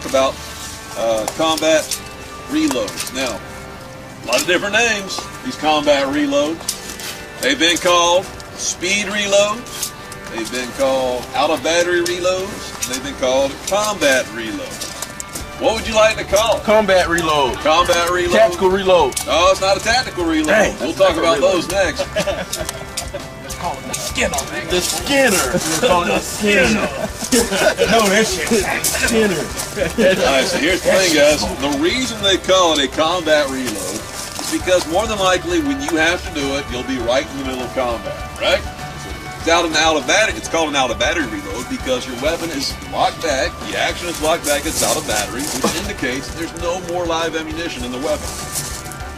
talk about combat reloads. Now, a lot of different names, these combat reloads. They've been called speed reloads. They've been called out of battery reloads. They've been called combat reloads. What would you like to call it? Combat reload. Combat reload. Tactical reload. No, it's not a tactical reload. Dang, we'll talk about those next. Let's call it the Skinner. The Skinner. We're calling it a Skinner. No, that shit. Skinner. Alright, so here's the thing, guys. The reason they call it a combat reload is because more than likely when you have to do it, you'll be right in the middle of combat, right? It's out of battery. It's called an out of battery reload because your weapon is locked back. The action is locked back. It's out of battery, which indicates there's no more live ammunition in the weapon.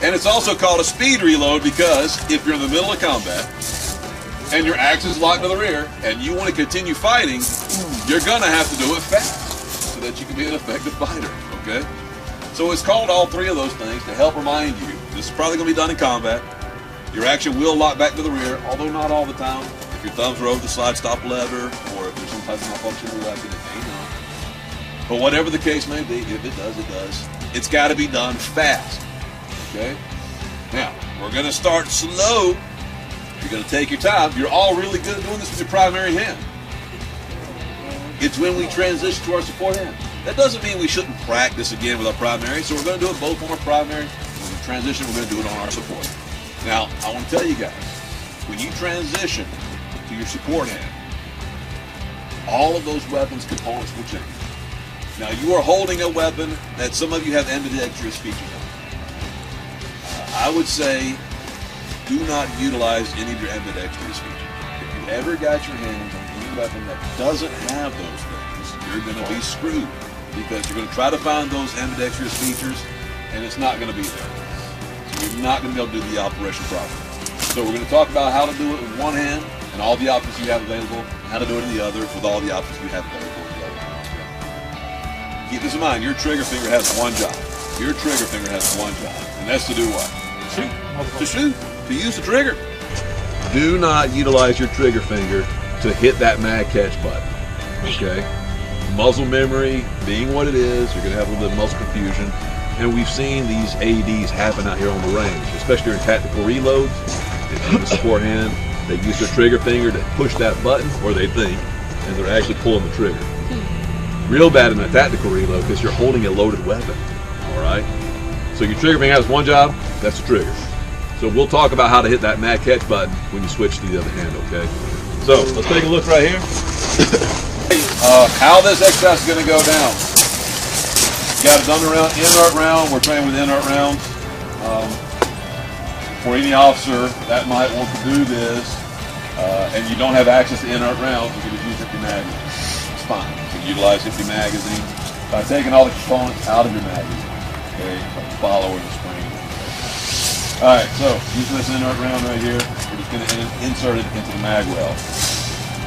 And it's also called a speed reload because if you're in the middle of combat and your action is locked to the rear and you want to continue fighting, you're gonna have to do it fast so that you can be an effective fighter. Okay? So it's called all three of those things to help remind you. This is probably gonna be done in combat. Your action will lock back to the rear, although not all the time. Your thumbs are over the slide stop lever, or if there's some type of malfunction in the weapon, it may not. But whatever the case may be, if it does, it does. It's got to be done fast. Okay? Now, we're going to start slow. You're going to take your time. You're all really good at doing this with your primary hand. It's when we transition to our support hand. That doesn't mean we shouldn't practice again with our primary, so we're going to do it both on our primary. When we transition, we're going to do it on our support. Now, I want to tell you guys, when you transition to your support hand, all of those weapons components will change. Now you are holding a weapon that some of you have ambidextrous features on. I would say do not utilize any of your ambidextrous features. If you ever got your hands on any weapon that doesn't have those things, you're going to be screwed because you're going to try to find those ambidextrous features and it's not going to be there. So you're not going to be able to do the operation properly. So we're going to talk about how to do it with one hand and all the options you have available, and how to do it in the other with all the options you have available in the other hand. Keep this in mind, your trigger finger has one job. Your trigger finger has one job, and that's to do what? Shoot. To shoot. To use the trigger. Do not utilize your trigger finger to hit that mag catch button. Okay? Muzzle memory being what it is, you're going to have a little bit of muzzle confusion. And we've seen these ADs happen out here on the range, especially during tactical reloads. In the support hand, they use their trigger finger to push that button, or they think, and they're actually pulling the trigger. Real bad in a tactical reload because you're holding a loaded weapon. All right? So your trigger finger has one job, that's the trigger. So we'll talk about how to hit that mag catch button when you switch to the other hand, okay? So let's take a look right here. How this exercise is going to go down. You got it done around inert round. We're training with inert rounds. For any officer that might want to do this, and you don't have access to inert rounds, you can just use empty magazine. It's fine. You can utilize empty magazine by taking all the components out of your magazine. Okay, like the follower and the spring. All right, so using this inert round right here, we're just going to insert it into the mag well.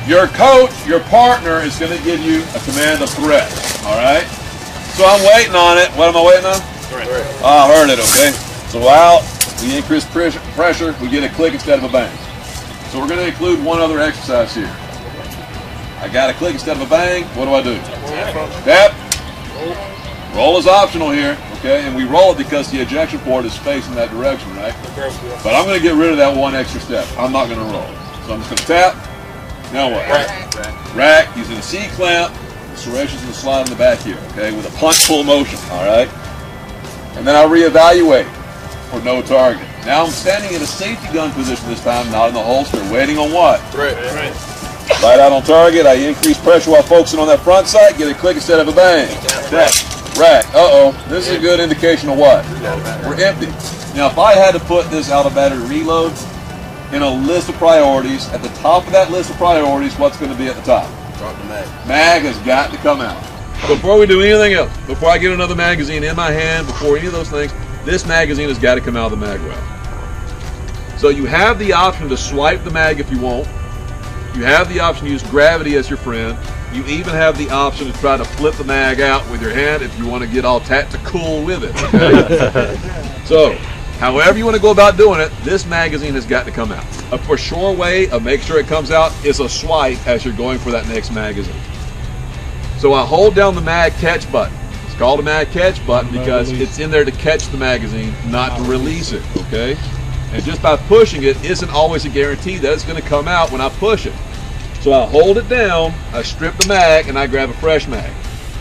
Your coach, your partner, is going to give you a command of threat. All right. So I'm waiting on it. What am I waiting on? Threat. Oh, I heard it. Okay. So while we increase pressure, we get a click instead of a bang. So we're going to include one other exercise here. I got a click instead of a bang. What do I do? Tap. Roll is optional here, okay? And we roll it because the ejection port is facing that direction, right? But I'm going to get rid of that one extra step. I'm not going to roll. So I'm just going to tap. Now what? Rack. Using a C-clamp. The serrations and the slide in the back here, okay? With a punch-pull motion, all right? And then I reevaluate for no target. Now I'm standing in a safety gun position this time, not in the holster, waiting on what? Right out on target. I increase pressure while focusing on that front sight. Get a click instead of a bang. Tap. Rack. Uh-oh. This is a good indication of what? We're empty. Now, if I had to put this out of battery reload in a list of priorities, at the top of that list of priorities, what's going to be at the top? Drop the mag. Mag has got to come out. Before we do anything else, before I get another magazine in my hand, before any of those things, this magazine has got to come out of the mag well. So you have the option to swipe the mag if you want. You have the option to use gravity as your friend. You even have the option to try to flip the mag out with your hand if you want to get all tactical with it. Okay? So, however you want to go about doing it, this magazine has got to come out. A for sure way of making sure it comes out is a swipe as you're going for that next magazine. So I hold down the mag catch button. called a mag catch button because it's in there to catch the magazine, not to release it, okay? And just by pushing it isn't always a guarantee that it's going to come out when I push it. So I hold it down, I strip the mag, and I grab a fresh mag.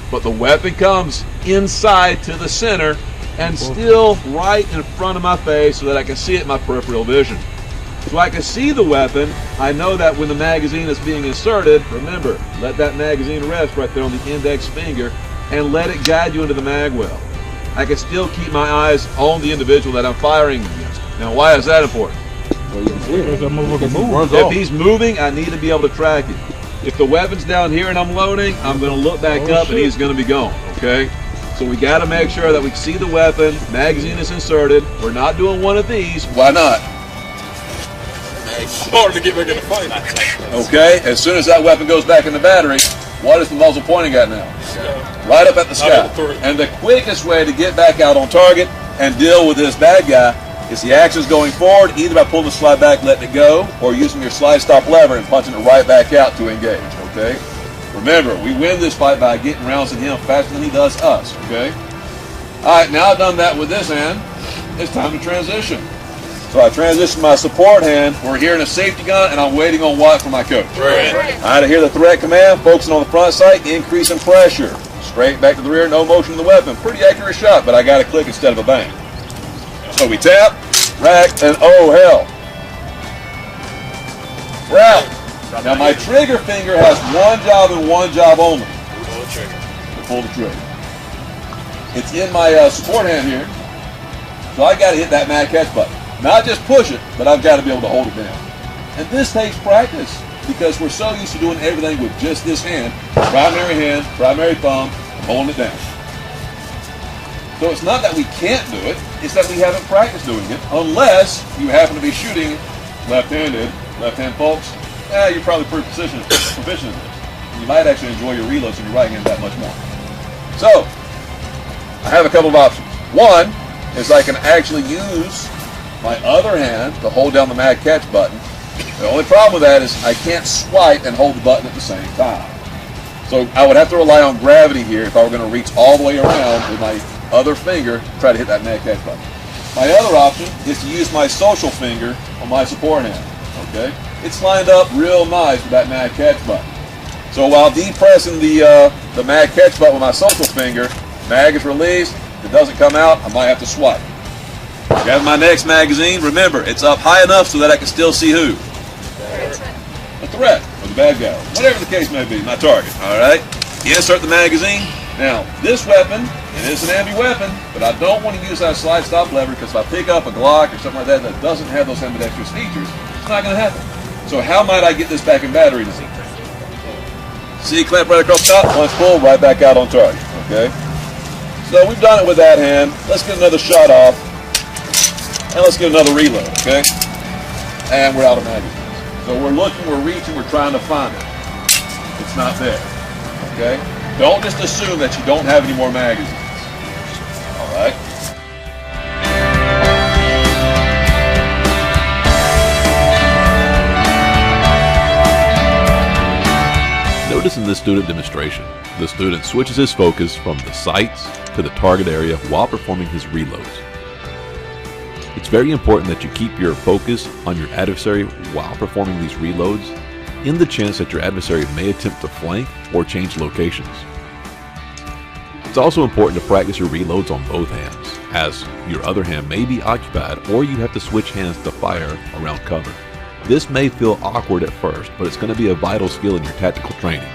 But the weapon comes inside to the center and still right in front of my face so that I can see it in my peripheral vision. So I can see the weapon. I know that when the magazine is being inserted, remember, let that magazine rest right there on the index finger and let it guide you into the mag well. I can still keep my eyes on the individual that I'm firing against. Now, why is that important? If he's moving, I need to be able to track him. If the weapon's down here and I'm loading, I'm going to look back up and he's going to be gone, okay? So we got to make sure that we see the weapon, magazine is inserted. We're not doing one of these. Why not? It's hard to get back in the fight. Okay, as soon as that weapon goes back in the battery, what is the muzzle pointing at now? Right up at the sky. And the quickest way to get back out on target and deal with this bad guy is the action's going forward, either by pulling the slide back, letting it go, or using your slide stop lever and punching it right back out to engage, okay? Remember, we win this fight by getting rounds in him faster than he does us, okay? All right, now I've done that with this hand, it's time to transition. So I transition my support hand. We're hearing a safety gun, and I'm waiting on what from my coach? Right. All right, I hear the threat command, focusing on the front sight, increasing pressure. Straight back to the rear, no motion in the weapon. Pretty accurate shot, but I got to click instead of a bang. So we tap, rack, and oh hell. We're out. Now my trigger finger has one job and one job only. To pull the trigger. It's in my support hand here, so I got to hit that mag catch button. Not just push it, but I've got to be able to hold it down. And this takes practice because we're so used to doing everything with just this hand, primary thumb, holding it down. So it's not that we can't do it, it's that we haven't practiced doing it, unless you happen to be shooting left-handed. Left-hand folks, you're probably pretty proficient in this. You might actually enjoy your reloads in your right hand that much more. So, I have a couple of options. One is I can actually use my other hand to hold down the mag catch button. The only problem with that is I can't swipe and hold the button at the same time. So I would have to rely on gravity here if I were going to reach all the way around with my other finger to try to hit that mag catch button. My other option is to use my social finger on my support hand. Okay, it's lined up real nice with that mag catch button. So while depressing the mag catch button with my social finger, mag is released. If it doesn't come out, I might have to swipe. Grab my next magazine. Remember, it's up high enough so that I can still see who? The threat, or the bad guy, whatever the case may be, my target. All right, insert the magazine. Now, this weapon, it is an ambi weapon, but I don't want to use that slide stop lever because if I pick up a Glock or something like that that doesn't have those ambidextrous features, it's not going to happen. So how might I get this back in battery now? See, clamp right across the top, once pull, right back out on target. Okay. So we've done it with that hand. Let's get another shot off. And let's get another reload, okay? And we're out of magazines. So we're looking, we're reaching, we're trying to find it. It's not there, okay? Don't just assume that you don't have any more magazines. All right? Notice in this student demonstration, the student switches his focus from the sights to the target area while performing his reloads. It's very important that you keep your focus on your adversary while performing these reloads in the chance that your adversary may attempt to flank or change locations. It's also important to practice your reloads on both hands, as your other hand may be occupied or you have to switch hands to fire around cover. This may feel awkward at first, but it's going to be a vital skill in your tactical training.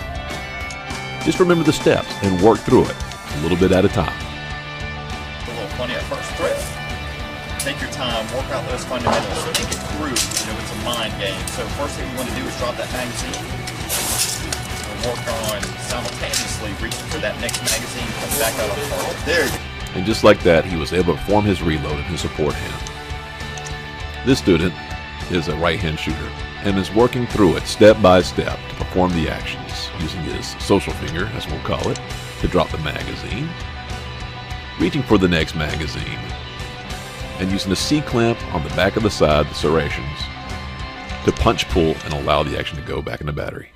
Just remember the steps and work through it a little bit at a time. A little funny at first threat. Take your time, work out those fundamentals, think it through. It's a mind game. So first thing you want to do is drop that magazine and work on simultaneously reaching for that next magazine, come back out on the target. There you go. And just like that, he was able to perform his reload in his support hand. This student is a right-hand shooter and is working through it step by step to perform the actions, using his social finger, as we'll call it, to drop the magazine, reaching for the next magazine, and using the C-clamp on the back of the side, the serrations, to punch pull and allow the action to go back in the battery.